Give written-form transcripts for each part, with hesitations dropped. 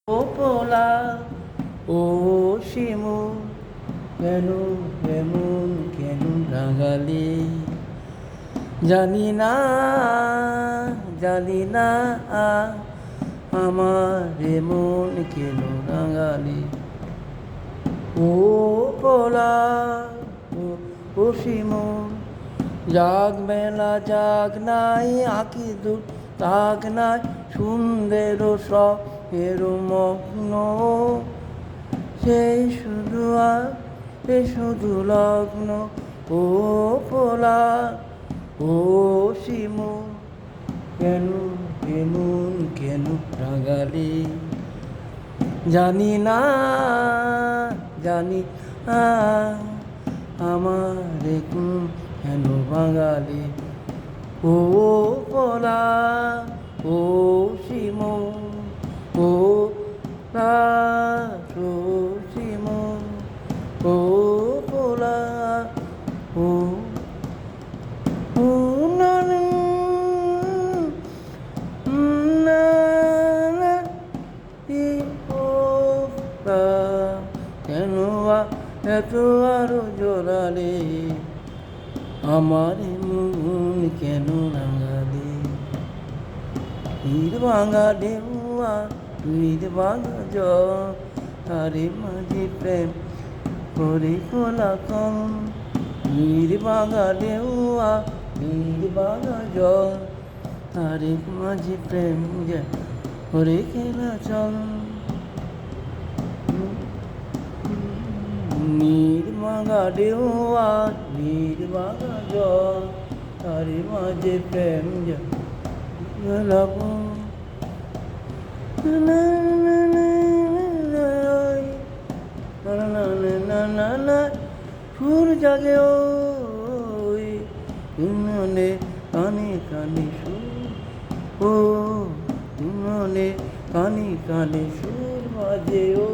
ও পোলা ও শিমু কেন এমন কেন রাগালি জানি না জানি না আমার এমন কেন রাগালি ও পোলা ও শিমু জাগ মেলা জাগ নাই আঁকি দূর তাক নাই সুন্দর সব এরো মগ্ন সেই শুধু আর সে শুধু লগ্ন ও পোলা ও শিমু কেন এমন কেন রাগালি জানি না জানি না আমার কেন বাঙালি ও পোলা ও শিমু ও ও শিমু ও পোলা ও ও না না না না ও কেন এত আরো জোরালে আমার মন কেন রাঙালে তীর ভাঙা ঢেউয়া তীর ভাঙা জল তারে মাঝে প্রেম করে কোলাকল তীর ভাঙা ঢেউয়া তীর ভাঙা জল তারে মাঝে প্রেম করে খেলা চল নির্মাগা ঢেউয়া নির্মাগা জল তারে মাঝে প্রেম সুর জাগে ওই উন্ননে কানে কানে সুর ও উন্ননে কানে কানে সুর বাজে ও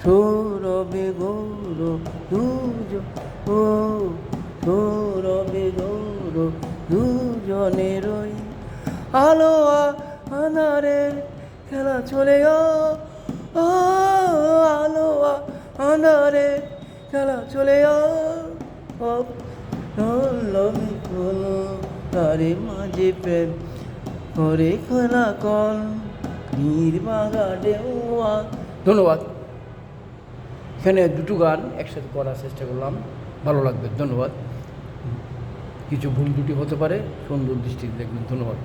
সৌরভে গৌর দুজ ও সৌরভে গৌর দুজনের ওই আলো আঁধারের খেলা চলে আলো আঁধারের খেলা চলে তারে মাঝে প্রেম করে খেলা কল নির্বাগা ঢেউয়া। ধন্যবাদ। এখানে দুটো গান একসাথে করার চেষ্টা করলাম, ভালো লাগবে। ধন্যবাদ। কিছু ভুল ত্রুটি হতে পারে, সুন্দর দৃষ্টিতে দেখবেন। ধন্যবাদ।